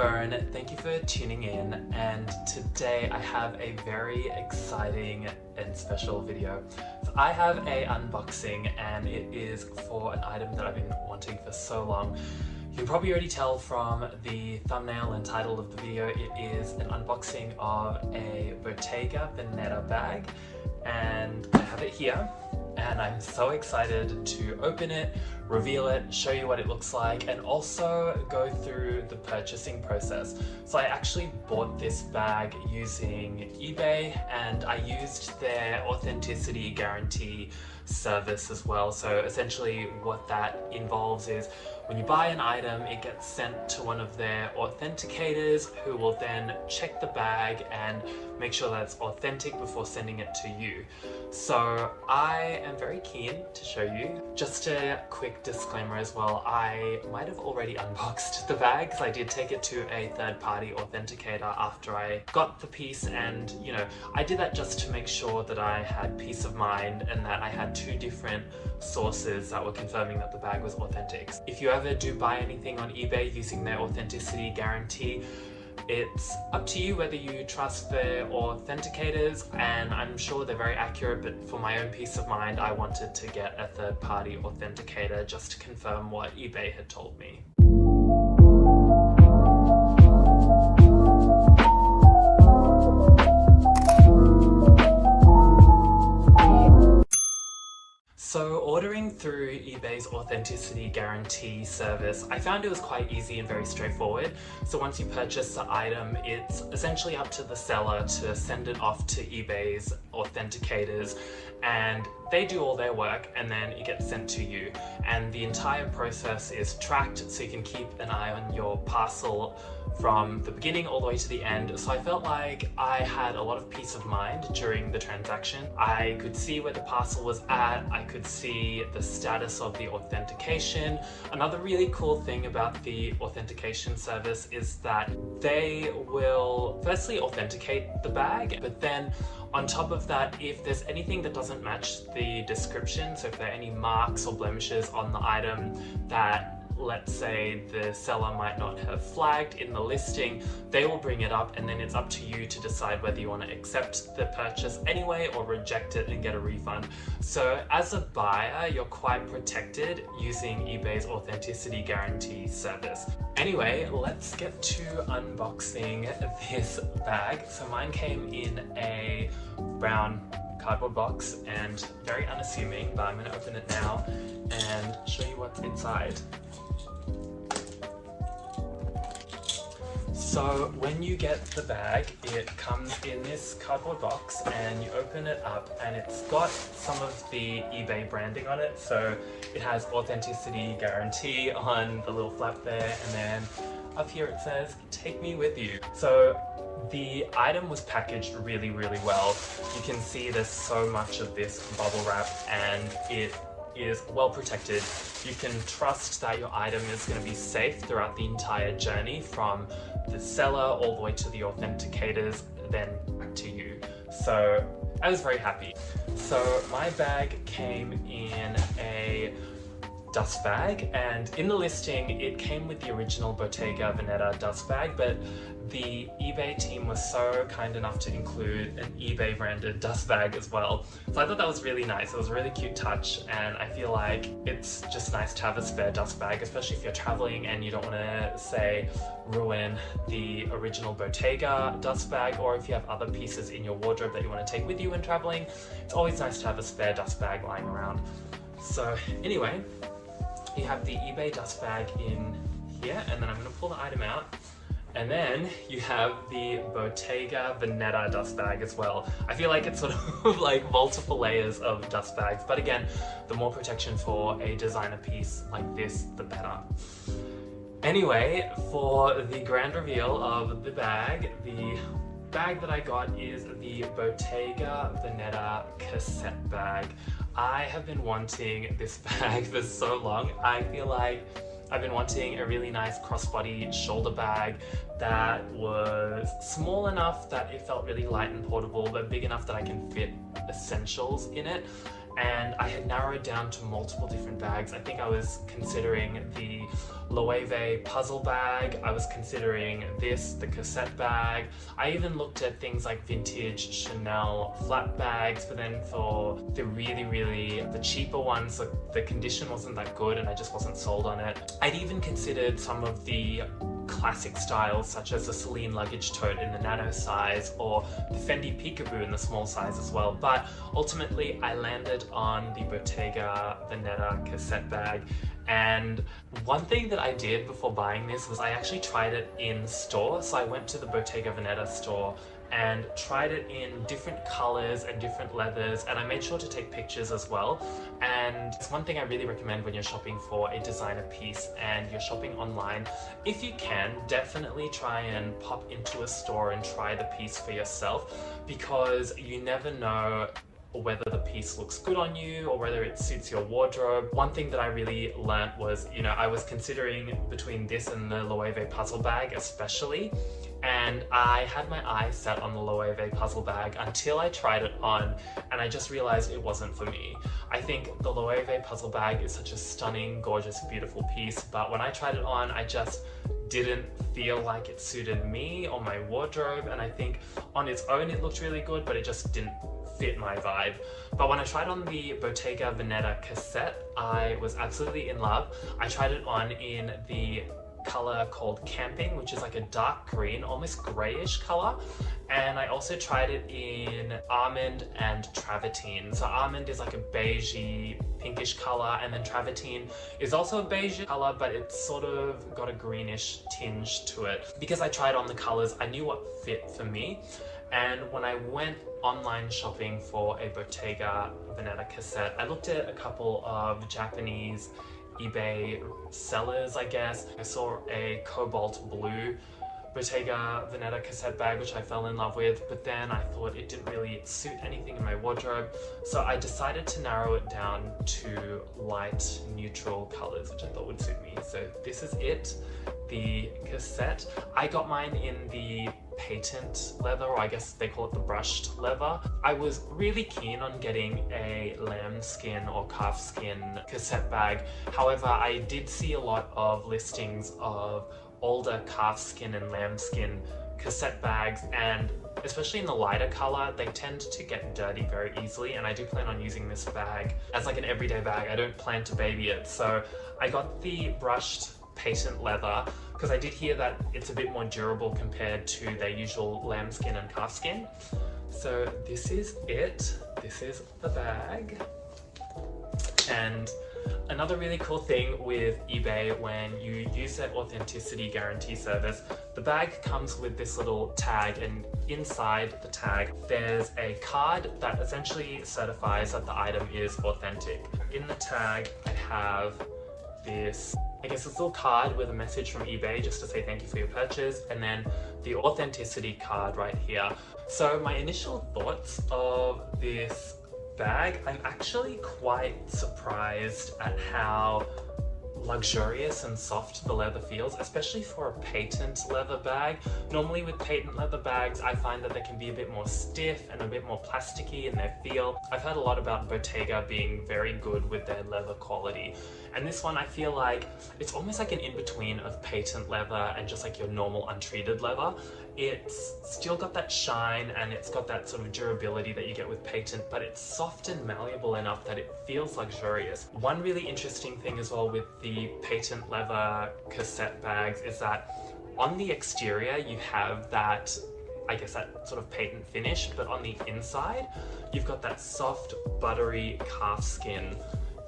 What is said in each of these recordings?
Fern, thank you for tuning in, and today I have a very exciting and special video. So I have a unboxing and it is for an item that I've been wanting for so long. You can probably already tell from the thumbnail and title of the video, it is an unboxing of a Bottega Veneta bag, and I have it here. And I'm so excited to open it, reveal it, show you what it looks like, and also go through the purchasing process. So I actually bought this bag using eBay, and I used their authenticity guarantee service as well. So essentially what that involves is when you buy an item, it gets sent to one of their authenticators who will then check the bag and make sure that it's authentic before sending it to you. So I am very keen to show you. Just a quick disclaimer as well, I might have already unboxed the bag because I did take it to a third-party authenticator after I got the piece, and you know, I did that just to make sure that I had peace of mind and that I had two different sources that were confirming that the bag was authentic. If you ever do buy anything on eBay using their authenticity guarantee, it's up to you whether you trust their authenticators, and I'm sure they're very accurate, but for my own peace of mind, I wanted to get a third-party authenticator just to confirm what eBay had told me. So ordering through eBay's authenticity guarantee service, I found it was quite easy and very straightforward. So once you purchase the item, it's essentially up to the seller to send it off to eBay's authenticators, and they do all their work and then it gets sent to you. And the entire process is tracked so you can keep an eye on your parcel from the beginning all the way to the end. So I felt like I had a lot of peace of mind during the transaction. I could see where the parcel was at, I could see the status of the authentication. Another really cool thing about the authentication service is that they will firstly authenticate the bag, but then on top of that, if there's anything that doesn't match the description, so if there are any marks or blemishes on the item that, let's say, the seller might not have flagged in the listing, they will bring it up, and then it's up to you to decide whether you want to accept the purchase anyway or reject it and get a refund. So as a buyer, you're quite protected using eBay's authenticity guarantee service. Anyway, let's get to unboxing this bag. So mine came in a brown cardboard box and very unassuming, but I'm going to open it now and show you what's inside. So when you get the bag, it comes in this cardboard box and you open it up and it's got some of the eBay branding on it. So it has authenticity guarantee on the little flap there, and then up here it says, "Take me with you." So the item was packaged really, really well. You can see there's so much of this bubble wrap and it is well protected. You can trust that your item is going to be safe throughout the entire journey from the seller all the way to the authenticators, then back to you. So I was very happy. So my bag came in a dust bag, and in the listing it came with the original Bottega Veneta dust bag, but the eBay team was so kind enough to include an eBay branded dust bag as well. So I thought that was really nice. It was a really cute touch, and I feel like it's just nice to have a spare dust bag, especially if you're traveling and you don't want to, say, ruin the original Bottega dust bag, or if you have other pieces in your wardrobe that you want to take with you when traveling. It's always nice to have a spare dust bag lying around. So anyway, you have the eBay dust bag in here, and then I'm going to pull the item out. And then you have the Bottega Veneta dust bag as well. I feel like it's sort of like multiple layers of dust bags, but again, the more protection for a designer piece like this, the better. Anyway, for the grand reveal of the bag that I got is the Bottega Veneta Cassette bag. I have been wanting this bag for so long. I feel like I've been wanting a really nice crossbody shoulder bag that was small enough that it felt really light and portable, but big enough that I can fit essentials in it. and I had narrowed down to multiple different bags. I think I was considering the Loewe puzzle bag, I was considering the cassette bag. I even looked at things like vintage Chanel flat bags, but then for the the cheaper ones, the condition wasn't that good and I just wasn't sold on it. I'd even considered some of the classic styles such as the Celine luggage tote in the nano size or the Fendi Peekaboo in the small size as well, but ultimately I landed on the Bottega Veneta cassette bag. And one thing that I did before buying this was I actually tried it in store. So I went to the Bottega Veneta store and tried it in different colors and different leathers, and I made sure to take pictures as well. And it's one thing I really recommend when you're shopping for a designer piece and you're shopping online. If you can, definitely try and pop into a store and try the piece for yourself, because you never know whether the piece looks good on you or whether it suits your wardrobe. One thing that I really learnt was, I was considering between this and the Loewe puzzle bag especially, and I had my eyes set on the Loewe puzzle bag until I tried it on, and I just realized it wasn't for me. I think the Loewe puzzle bag is such a stunning, gorgeous, beautiful piece, but when I tried it on, I just didn't feel like it suited me or my wardrobe, and I think on its own it looked really good, but it just didn't fit my vibe. But when I tried on the Bottega Veneta cassette, I was absolutely in love. I tried it on in the color called Camping, which is like a dark green, almost grayish color, and I also tried it in Almond and Travertine. So Almond is like a beigey pinkish color, and then Travertine is also a beige color, but it's sort of got a greenish tinge to it. Because I tried on the colors, I knew what fit for me. And when I went online shopping for a Bottega Veneta cassette, I looked at a couple of Japanese eBay sellers, I guess. I saw a cobalt blue Bottega Veneta cassette bag, which I fell in love with, but then I thought it didn't really suit anything in my wardrobe, so I decided to narrow it down to light neutral colors, which I thought would suit me. So this is it, the cassette. I got mine in the patent leather, or I guess they call it the brushed leather. I was really keen on getting a lambskin or calfskin cassette bag. However, I did see a lot of listings of older calfskin and lambskin cassette bags, and especially in the lighter color, they tend to get dirty very easily, and I do plan on using this bag as like an everyday bag. I don't plan to baby it, so I got the brushed patent leather because I did hear that it's a bit more durable compared to their usual lambskin and calfskin. So this is it. This is the bag. And another really cool thing with eBay, when you use their authenticity guarantee service, the bag comes with this little tag, and inside the tag there's a card that essentially certifies that the item is authentic. In the tag I have this, I guess, this little card with a message from eBay just to say thank you for your purchase, and then the authenticity card right here. So my initial thoughts of this bag, I'm actually quite surprised at how luxurious and soft the leather feels, especially for a patent leather bag. Normally with patent leather bags, I find that they can be a bit more stiff and a bit more plasticky in their feel. I've heard a lot about Bottega being very good with their leather quality, and this one I feel like it's almost like an in-between of patent leather and just like your normal untreated leather. It's still got that shine and it's got that sort of durability that you get with patent, but it's soft and malleable enough that it feels luxurious. One really interesting thing as well with the patent leather cassette bags is that on the exterior you have that, I guess, that sort of patent finish, but on the inside you've got that soft buttery calf skin,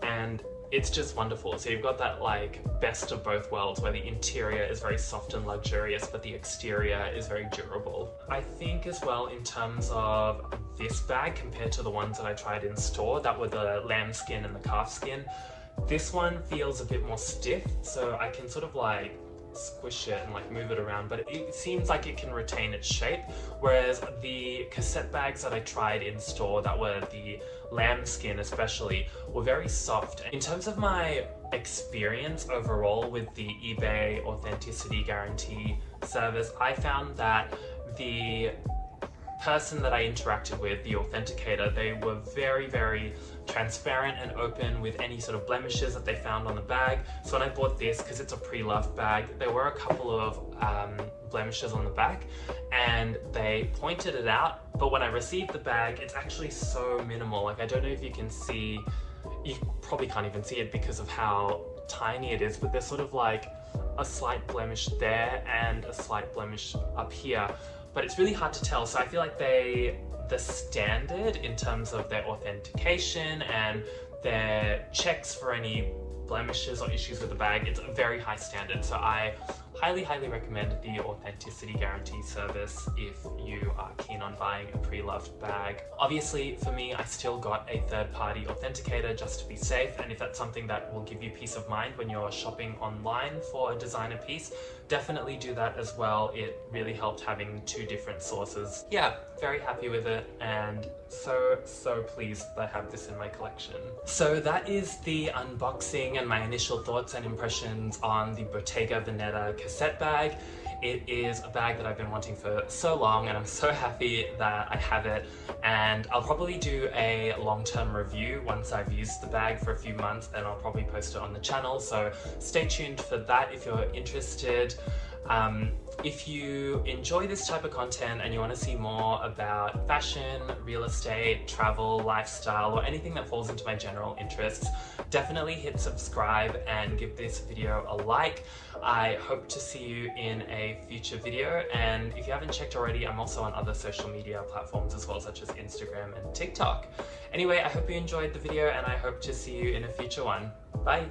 and it's just wonderful. So you've got that like best of both worlds, where the interior is very soft and luxurious, but the exterior is very durable. I think as well, in terms of this bag compared to the ones that I tried in store that were the lambskin and the calfskin, this one feels a bit more stiff, so I can sort of like squish it and like move it around, but it seems like it can retain its shape, whereas the cassette bags that I tried in store that were the lambskin especially were very soft. In terms of my experience overall with the eBay authenticity guarantee service, I found that the person that I interacted with, the authenticator, they were very, very transparent and open with any sort of blemishes that they found on the bag. So when I bought this, because it's a pre-loved bag, there were a couple of blemishes on the back and they pointed it out, but when I received the bag, it's actually so minimal. Like, I don't know if you can see, you probably can't even see it because of how tiny it is, but there's sort of like a slight blemish there and a slight blemish up here, but it's really hard to tell. So I feel like the standard in terms of their authentication and their checks for any blemishes or issues with the bag, it's a very high standard. So I highly recommend the authenticity guarantee service if you are keen on buying a pre-loved bag. Obviously for me, I still got a third-party authenticator just to be safe, and if that's something that will give you peace of mind when you're shopping online for a designer piece, definitely do that as well. It really helped having two different sources. Yeah, very happy with it and so pleased that I have this in my collection. So that is the unboxing and my initial thoughts and impressions on the Bottega Veneta Cassette bag. It is a bag that I've been wanting for so long and I'm so happy that I have it, and I'll probably do a long-term review once I've used the bag for a few months, and I'll probably post it on the channel, so stay tuned for that if you're interested. If you enjoy this type of content and you want to see more about fashion, real estate, travel, lifestyle, or anything that falls into my general interests, definitely hit subscribe and give this video a like. I hope to see you in a future video, and if you haven't checked already, I'm also on other social media platforms as well, such as Instagram and TikTok. Anyway, I hope you enjoyed the video and I hope to see you in a future one. Bye!